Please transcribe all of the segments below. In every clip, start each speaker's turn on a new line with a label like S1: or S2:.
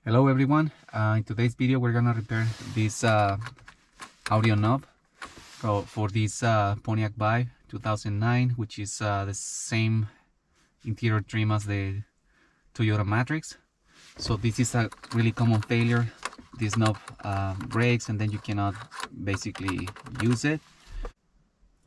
S1: Hello everyone, in today's video we're gonna repair this audio knob for this Pontiac Vibe 2009, which is the same interior trim as the Toyota Matrix. So this is a really common failure. This knob breaks and then you cannot basically use it.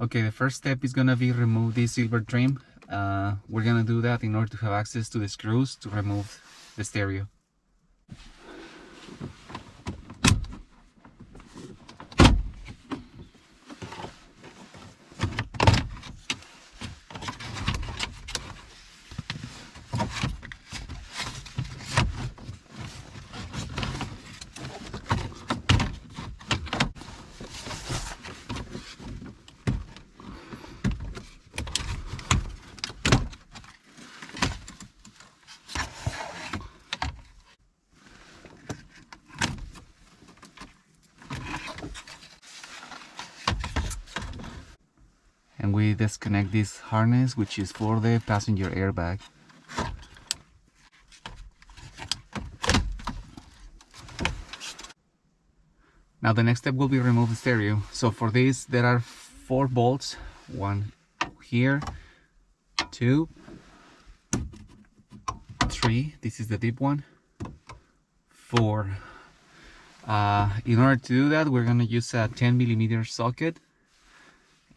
S1: Okay, the first step is gonna be remove this silver trim. We're gonna do that in order to have access to the screws to remove the stereo. And we disconnect this harness, which is for the passenger airbag. Now the next step will be remove the stereo. So for this there are 4 bolts, one here, 2, 3, this is the deep one, 4. In order to do that we're going to use a 10mm socket,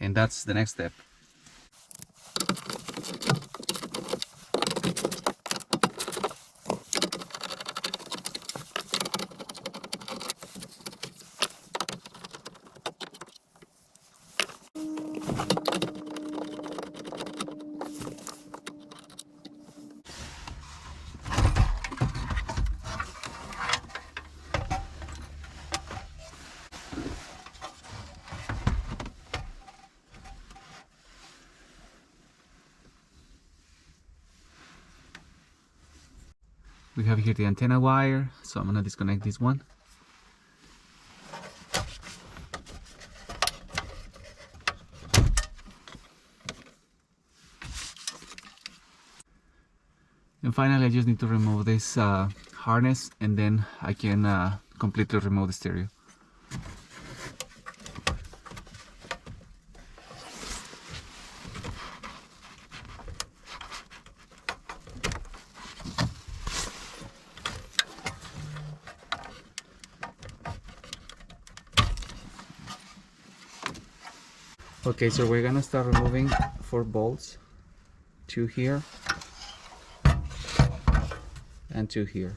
S1: and that's the next step. We have here the antenna wire, so I'm gonna disconnect this one. And finally I just need to remove this harness, and then I can completely remove the stereo. Okay, so we're gonna start removing 4 bolts, 2 here and 2 here.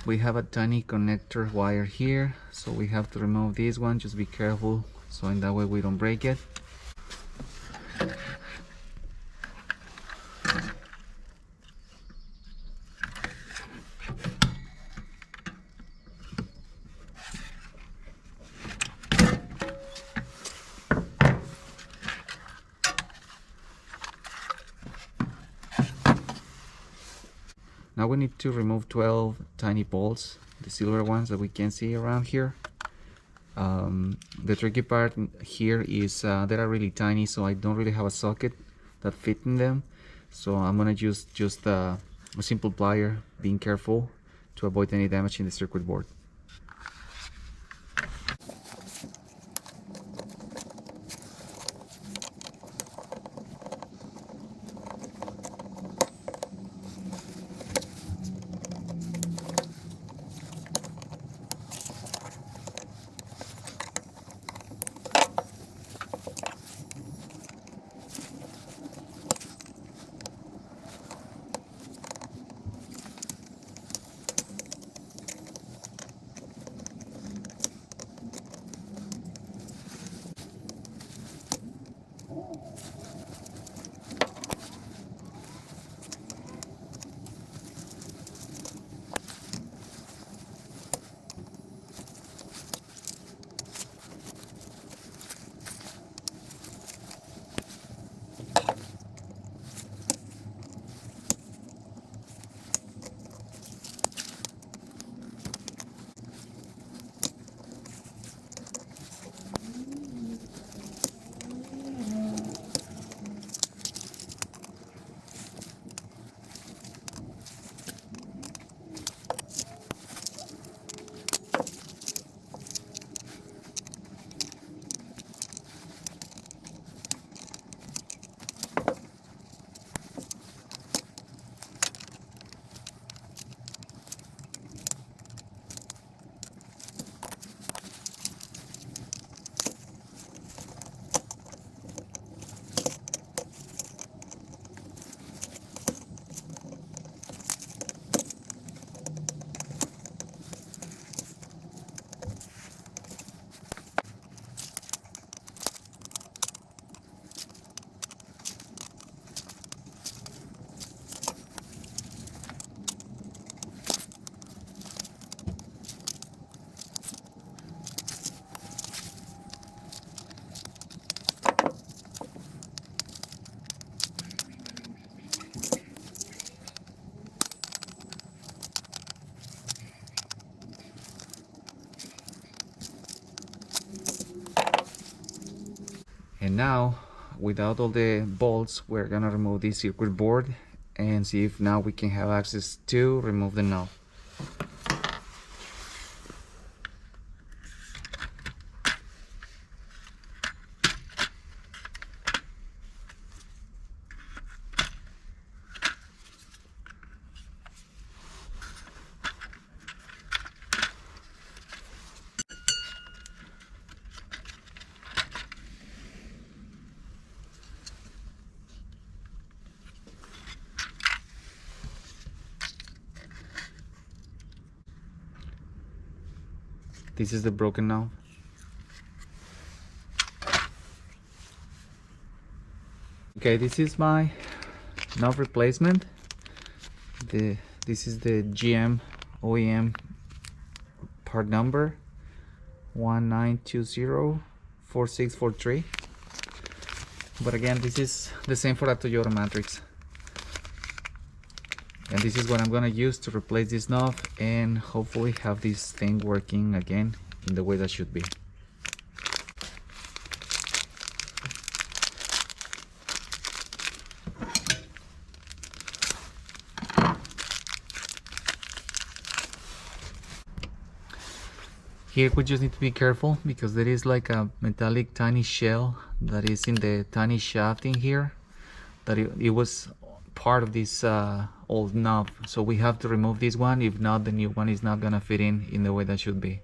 S1: We have a tiny connector wire here, so we have to remove this one. Just be careful, so in that way we don't break it. Now we need to remove 12 tiny bolts, the silver ones that we can see around here. The tricky part here is they are really tiny, so I don't really have a socket that fit in them. So I'm gonna use just a simple plier, being careful to avoid any damage in the circuit board. now, without all the bolts, we're gonna remove this circuit board and see if now we can have access to remove the knob. This is the broken knob. Okay, this is my knob replacement. This is the GM OEM part number 19204643. But again, this is the same for a Toyota Matrix. And this is what I'm gonna use to replace this knob and hopefully have this thing working again in the way that should be. Here we just need to be careful because there is like a metallic tiny shell that is in the tiny shaft in here, that it was part of this old knob, so we have to remove this one. If not, the new one is not gonna fit in the way that should be.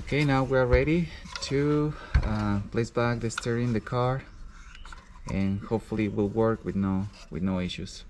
S1: Okay, now we are ready to place back the steering in the car, and hopefully it will work with no issues.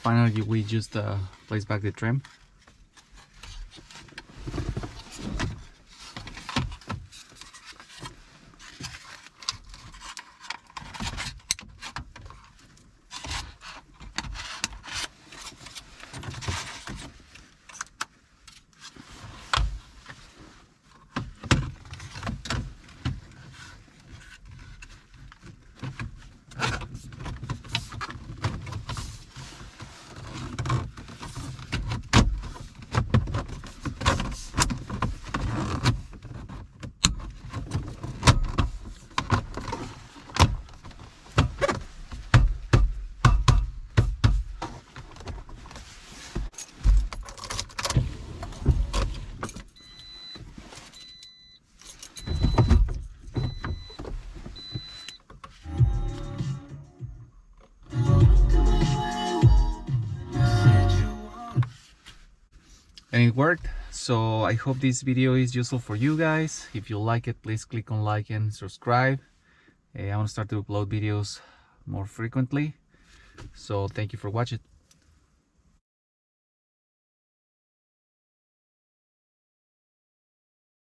S1: Finally, we just place back the trim. And it worked. So I hope this video is useful for you guys. If you like it, please click on like and subscribe. I want to start to upload videos more frequently. So thank you for watching.